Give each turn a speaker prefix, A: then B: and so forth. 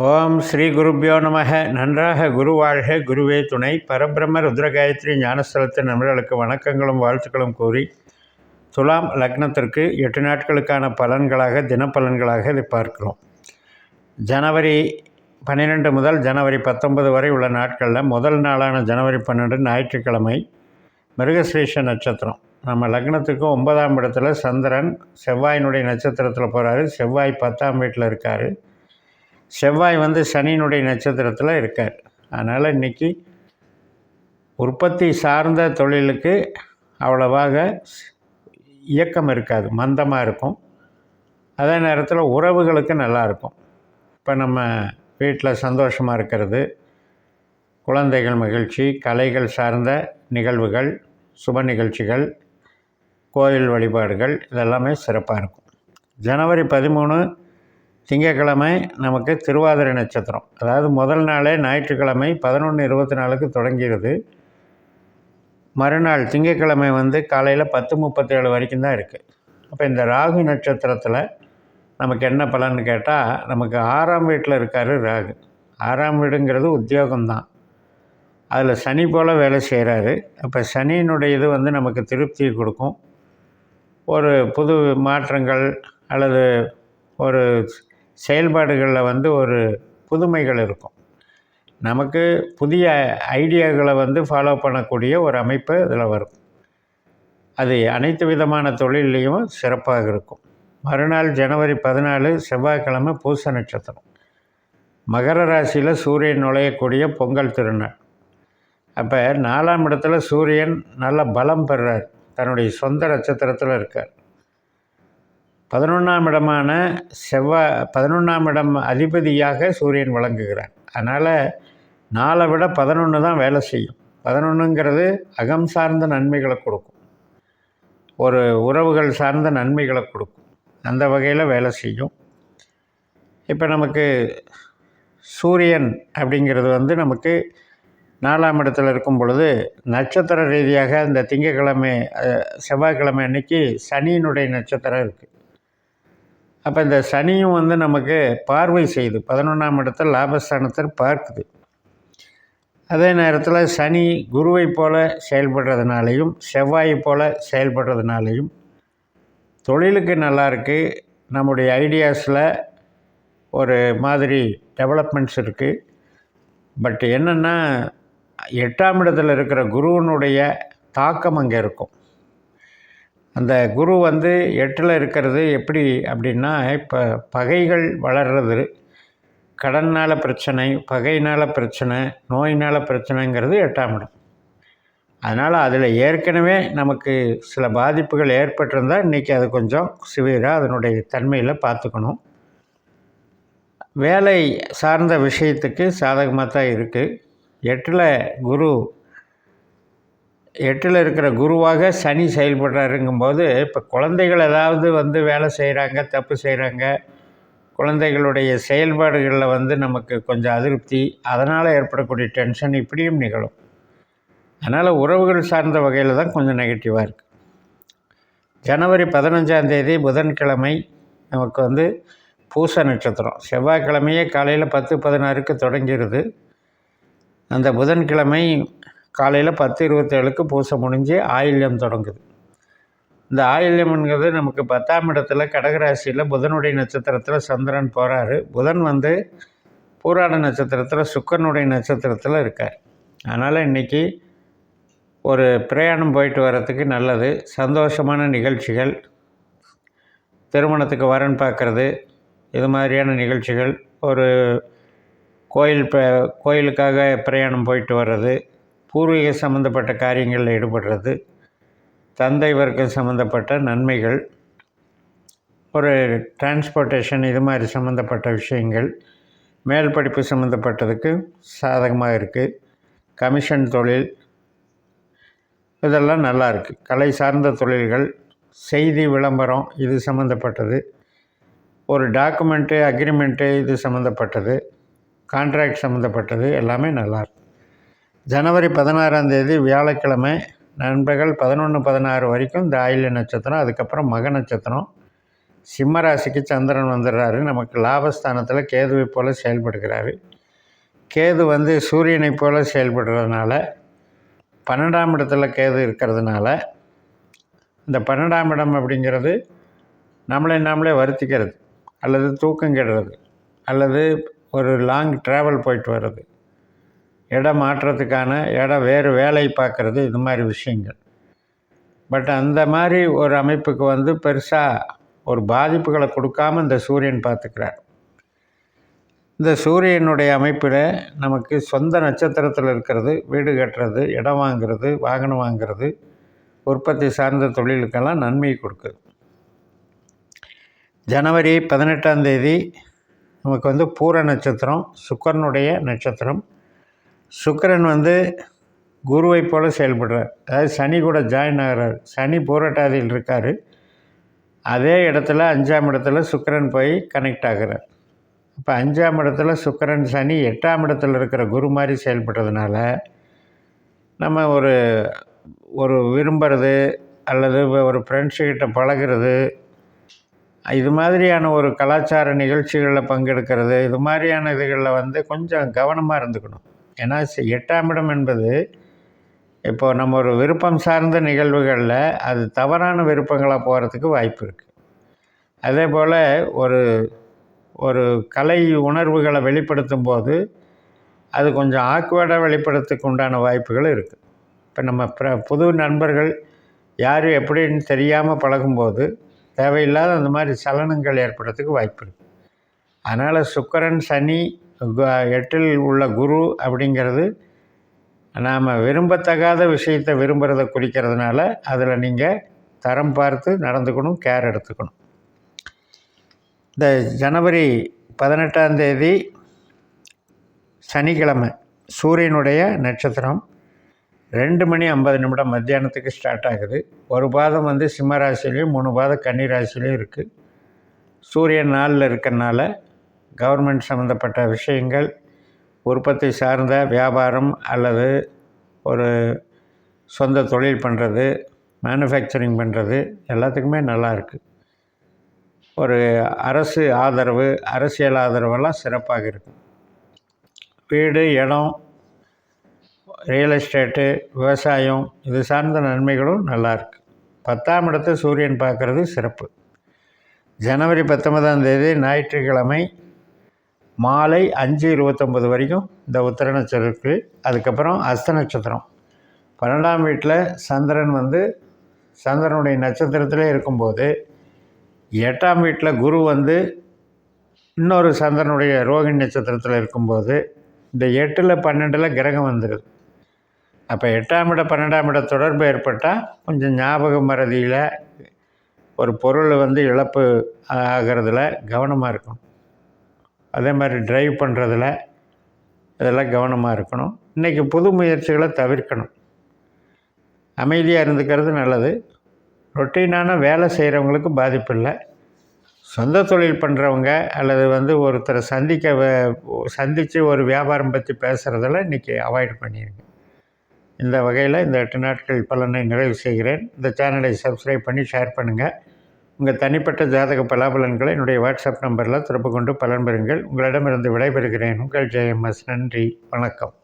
A: ஓம் ஸ்ரீ குருப்பியோ நமக. நன்றாக குரு வாழ்க, குருவே துணை. பரபிரம்ம ருத்ரகாயத்ரி ஞானஸ்தலத்து நண்பர்களுக்கு வணக்கங்களும் வாழ்த்துக்களும் கூறி, துலாம் லக்னத்திற்கு 8 நாட்களுக்கான பலன்களாக, தினப்பலன்களாக இதை பார்க்கிறோம். ஜனவரி 12 முதல் ஜனவரி 19 வரை உள்ள நாட்களில் முதல் நாளான ஜனவரி 12 ஞாயிற்றுக்கிழமை, மிருகஸ்ரீஷ நட்சத்திரம். நம்ம லக்னத்துக்கு 9ஆம் இடத்துல சந்திரன் செவ்வாயினுடைய நட்சத்திரத்தில் போகிறாரு. செவ்வாய் 10ஆம் வீட்டில் இருக்கார். செவ்வாய் சனியினுடைய நட்சத்திரத்தில் இருக்கார். அதனால் இன்றைக்கி உற்பத்தி சார்ந்த தொழிலுக்கு அவ்வளவாக இயக்கம் இருக்காது, மந்தமாக இருக்கும். அதே நேரத்தில் உறவுகளுக்கு நல்லாயிருக்கும். இப்போ நம்ம வீட்டில் சந்தோஷமாக இருக்கிறது, குழந்தைகள் மகிழ்ச்சி, கலைகள் சார்ந்த நிகழ்வுகள், சுப நிகழ்ச்சிகள், கோயில் வழிபாடுகள் இதெல்லாமே சிறப்பாக இருக்கும். ஜனவரி 13 திங்கக்கிழமை நமக்கு திருவாதிரை நட்சத்திரம். அதாவது முதல் நாளே ஞாயிற்றுக்கிழமை 11:24 தொடங்கிறது. மறுநாள் திங்கக்கிழமை காலையில் 10:37 வரைக்கும் தான் இருக்குது. அப்போ இந்த ராகு நட்சத்திரத்தில் நமக்கு என்ன பலன்னு கேட்டால், நமக்கு 6ஆம் வீட்டில் இருக்கார் ராகு. 6ஆம் வீடுங்கிறது உத்தியோகம்தான். அதில் சனி போல் வேலை செய்கிறாரு. அப்போ சனியினுடைய இது நமக்கு திருப்தியை கொடுக்கும். ஒரு புது மாற்றங்கள் அல்லது ஒரு செயல்பாடுகளில் ஒரு புதுமைகள் இருக்கும். நமக்கு புதிய ஐடியாக்களை ஃபாலோ பண்ணக்கூடிய ஒரு அமைப்பு இதில் வரும். அது அனைத்து விதமான தொழிலையும் சிறப்பாக இருக்கும். மறுநாள் ஜனவரி 14 செவ்வாய்க்கிழமை பூச நட்சத்திரம். மகர ராசியில் சூரியன் நுழையக்கூடிய பொங்கல் திருநாள். அப்போ 4ஆம் இடத்துல சூரியன் நல்ல பலம் பெறுறார். தன்னுடைய சொந்த நட்சத்திரத்தில் இருக்கார். 11ஆம் இடமான 11ஆம் இடம் அதிபதியாக சூரியன் விளங்குகிறார். அதனால் 4 விட 11 தான் வேலை செய்யும். 11ங்கிறது அகம் சார்ந்த நன்மைகளை கொடுக்கும், ஒரு உறவுகள் சார்ந்த நன்மைகளை கொடுக்கும். அந்த வகையில் வேலை செய்யும். இப்போ நமக்கு சூரியன் அப்படிங்கிறது நமக்கு 4ஆம் இடத்துல இருக்கும் பொழுது நட்சத்திர ரீதியாக இந்த திங்கக்கிழமை செவ்வாய்க்கிழமை அன்னைக்கு சனியினுடைய நட்சத்திரம் இருக்குது. அப்போ இந்த சனியும் நமக்கு பார்வை செய்யுது. 11ஆம் இடத்தில் லாபஸ்தானத்தில் பார்க்குது. அதே நேரத்தில் சனி குருவை போல் செயல்படுறதுனாலையும் செவ்வாயை போல் செயல்படுறதுனாலையும் தொழிலுக்கு நல்லாயிருக்கு. நம்முடைய ஐடியாஸில் ஒரு மாதிரி டெவலப்மெண்ட்ஸ் இருக்குது. பட் என்னென்னா, 8ஆம் இடத்தில் இருக்கிற குருவனுடைய தாக்கம் அங்கே இருக்கும். அந்த குரு 8ல் இருக்கிறது எப்படி அப்படின்னா, இப்போ பகைகள் வளர்கிறது, கடனால் பிரச்சனை, பகையினால் பிரச்சனை, நோயினால் பிரச்சனைங்கிறது 8ஆம் இடம். அதனால் அதில் ஏற்கனவே நமக்கு சில பாதிப்புகள் ஏற்பட்டிருந்தால் இன்றைக்கி அது கொஞ்சம் சிவியராக அதனுடைய தன்மையில் பார்த்துக்கணும். வேலை சார்ந்த விஷயத்துக்கு சாதகமாக தான் இருக்குது. 8ல் இருக்கிற குருவாக சனி செயல்படுறாருங்கும்போது, இப்போ குழந்தைகள் ஏதாவது வேலை செய்கிறாங்க, தப்பு செய்கிறாங்க, குழந்தைகளுடைய செயல்பாடுகளில் நமக்கு கொஞ்சம் அதிருப்தி, அதனால் ஏற்படக்கூடிய டென்ஷன் இப்படியும் நிகழும். அதனால் உறவுகள் சார்ந்த வகையில் தான் கொஞ்சம் நெகட்டிவாக இருக்குது. ஜனவரி 15ஆம் தேதி புதன்கிழமை நமக்கு பூச நட்சத்திரம். செவ்வாய்க்கிழமையே காலையில் 10:16 தொடங்கிடுது. அந்த புதன்கிழமை காலையில் 10:27 பூசை முடிஞ்சு ஆயில்யம் தொடங்குது. இந்த ஆயில்யம்ங்கிறது நமக்கு 10ஆம் இடத்துல கடகராசியில் புதனுடைய நட்சத்திரத்தில் சந்திரன் போகிறாரு. புதன் பூராட நட்சத்திரத்தில் சுக்கிரனுடைய நட்சத்திரத்தில் இருக்கார். அதனால் இன்றைக்கி ஒரு பிரயாணம் போயிட்டு வர்றதுக்கு நல்லது. சந்தோஷமான நிகழ்ச்சிகள், திருமணத்துக்கு வரன் பார்க்குறது, இது மாதிரியான நிகழ்ச்சிகள், ஒரு கோயிலுக்காக பிரயாணம் போயிட்டு வர்றது, பூர்வீக சம்மந்தப்பட்ட காரியங்களில் ஈடுபடுறது, தந்தை வர்க்கம் சம்மந்தப்பட்ட நன்மைகள், ஒரு டிரான்ஸ்போர்ட்டேஷன், இது மாதிரி சம்மந்தப்பட்ட விஷயங்கள், மேல் படிப்பு சம்மந்தப்பட்டதுக்கு சாதகமாக இருக்குது. கமிஷன் தொழில் இதெல்லாம் நல்லா இருக்குது. கலை சார்ந்த தொழில்கள், செய்தி விளம்பரம் இது சம்மந்தப்பட்டது, ஒரு டாக்குமெண்ட்டு, அக்ரிமெண்ட்டு இது சம்மந்தப்பட்டது, கான்ட்ராக்ட் சம்மந்தப்பட்டது எல்லாமே நல்லாயிருக்கும். ஜனவரி 16ஆம் தேதி வியாழக்கிழமை நண்பர்கள் 11:16 வரைக்கும் இந்த ஆயில்ய நட்சத்திரம். அதுக்கப்புறம் மக நட்சத்திரம். சிம்ம ராசிக்கு சந்திரன் வந்துடுறாரு. நமக்கு லாபஸ்தானத்தில் கேதுவை போல் செயல்படுகிறாரு. கேது வந்து சூரியனை போல் செயல்படுறதுனால 12ஆம் இடத்துல கேது இருக்கிறதுனால இந்த 12ஆம் இடம் அப்படிங்கிறது நாமளே வருத்திக்கிறது, அல்லது தூக்கம் கெடுறது, அல்லது ஒரு லாங் ட்ராவல் போயிட்டு வர்றது, இடம் மாற்றத்துக்கான வேறு வேலை பார்க்குறது, இது மாதிரி விஷயங்கள். பட் அந்த மாதிரி ஒரு அமைப்புக்கு வந்து பெருசாக ஒரு பாதிப்புகளை கொடுக்காமல் இந்த சூரியன் பார்த்துக்கிறார். இந்த சூரியனுடைய அமைப்பில் நமக்கு சொந்த நட்சத்திரத்தில் இருக்கிறது, வீடு கட்டுறது, இடம் வாங்கிறது, வாகனம் வாங்கிறது, உற்பத்தி சார்ந்த தொழிலுக்கெல்லாம் நன்மையை கொடுக்குது. ஜனவரி 18ஆம் தேதி நமக்கு வந்து பூர நட்சத்திரம், சுக்கிரனுடைய நட்சத்திரம். சுக்கிரன் வந்து குருவை போல் செயல்படுறார். அதாவது சனி கூட ஜாயின் ஆகிறார். சனி பூரட்டாதியில் இருக்கார். அதே இடத்துல 5ஆம் இடத்துல சுக்கிரன் போய் கனெக்ட் ஆகிறார். இப்போ 5ஆம் இடத்துல சுக்கிரன் சனி 8ஆம் இடத்துல இருக்கிற குரு மாதிரி செயல்படுறதுனால நம்ம ஒரு விரும்புகிறது, அல்லது ஒரு ஃப்ரெண்ட்ஸுக்கிட்ட பழகிறது, இது மாதிரியான ஒரு கலாச்சார நிகழ்ச்சிகளில் பங்கெடுக்கிறது, இது மாதிரியான இதுகளில் வந்து கொஞ்சம் கவனமாக இருந்துக்கணும். ஏன்னா 8ஆம் இடம் என்பது இப்போ நம்ம ஒரு விருப்பம் சார்ந்த நிகழ்வுகளில் அது தவறான விருப்பங்களாக போகிறதுக்கு வாய்ப்பு இருக்குது. அதே போல் ஒரு கலை உணர்வுகளை வெளிப்படுத்தும் போது அது கொஞ்சம் ஆக்வர்டாக வெளிப்படுத்துக்கு உண்டான வாய்ப்புகள் இருக்குது. இப்போ நம்ம புது நண்பர்கள் யார் எப்படின்னு தெரியாமல் பழகும்போது தேவையில்லாத அந்த மாதிரி சலனங்கள் ஏற்படுறதுக்கு வாய்ப்பு இருக்குது. அதனால் சுக்கிரன் சனி 8இல் உள்ள குரு அப்படிங்கிறது நாம் விரும்பத்தகாத விஷயத்தை விரும்புகிறத குறிக்கிறதுனால அதில் நீங்கள் தரம் பார்த்து நடந்துக்கணும், கேர் எடுத்துக்கணும். இந்த ஜனவரி 18ஆம் தேதி சனிக்கிழமை சூரியனுடைய நட்சத்திரம் 2:50 மத்தியானத்துக்கு ஸ்டார்ட் ஆகுது. ஒரு பாதம் வந்து சிம்ம ராசிலையும் 3 பாதம் கன்னி ராசிலையும் இருக்குது. சூரியன் 4ல் இருக்கிறனால கவர்மெண்ட் சம்மந்தப்பட்ட விஷயங்கள், உற்பத்தி சார்ந்த வியாபாரம், அல்லது ஒரு சொந்த தொழில் பண்ணுறது, மேனுஃபேக்சரிங் பண்ணுறது எல்லாத்துக்குமே நல்லாயிருக்கு. ஒரு அரசு ஆதரவு, அரசியல் ஆதரவெல்லாம் சிறப்பாக இருக்கும். வீடு, இடம், ரியல் எஸ்டேட்டு, விவசாயம், இது சார்ந்த நன்மைகளும் நல்லாயிருக்கு. 10ஆம் இடத்தை சூரியன் பார்க்குறது சிறப்பு. ஜனவரி 19ஆம் தேதி ஞாயிற்றுக்கிழமை மாலை 5:29 வரைக்கும் இந்த உத்திர நட்சத்திரம் இருக்குது. அதுக்கப்புறம் அஸ்த நட்சத்திரம். 12ஆம் வீட்டில் சந்திரன் வந்து சந்திரனுடைய நட்சத்திரத்திலே இருக்கும்போது 8ஆம் வீட்டில் குரு வந்து இன்னொரு சந்திரனுடைய ரோகிணி நட்சத்திரத்தில் இருக்கும்போது இந்த 8ல் 12ல் கிரகம் வந்துடுது. அப்போ 8ஆம் இடம் 12ஆம் இட தொடர்பு ஏற்பட்டால் கொஞ்சம் ஞாபக மறதியில், ஒரு பொருள் வந்து இழப்பு ஆகிறதுல கவனமாக இருக்கணும். அதே மாதிரி ட்ரைவ் பண்ணுறதுல இதெல்லாம் கவனமாக இருக்கணும். இன்றைக்கி புது முயற்சிகளை தவிர்க்கணும். அமைதியாக இருந்துக்கிறது நல்லது. ரொட்டீனான வேலை செய்கிறவங்களுக்கு பாதிப்பு இல்லை. சொந்த தொழில் பண்ணுறவங்க, அல்லது வந்து ஒருத்தரை சந்தித்து ஒரு வியாபாரம் பற்றி பேசுகிறதெல்லாம் இன்றைக்கி அவாய்ட் பண்ணிடுங்க. இந்த வகையில் இந்த 8 நாட்கள் பலனை நிறைவு செய்கிறேன். இந்த சேனலை சப்ஸ்கிரைப் பண்ணி ஷேர் பண்ணுங்கள். உங்கள் தனிப்பட்ட ஜாதக பலாபலன்களை என்னுடைய வாட்ஸ்அப் நம்பரில் தொடர்பு கொண்டு பலன் பெறுங்கள். உங்களிடமிருந்து விடைபெறுகிறேன். உங்கள் JMS. நன்றி, வணக்கம்.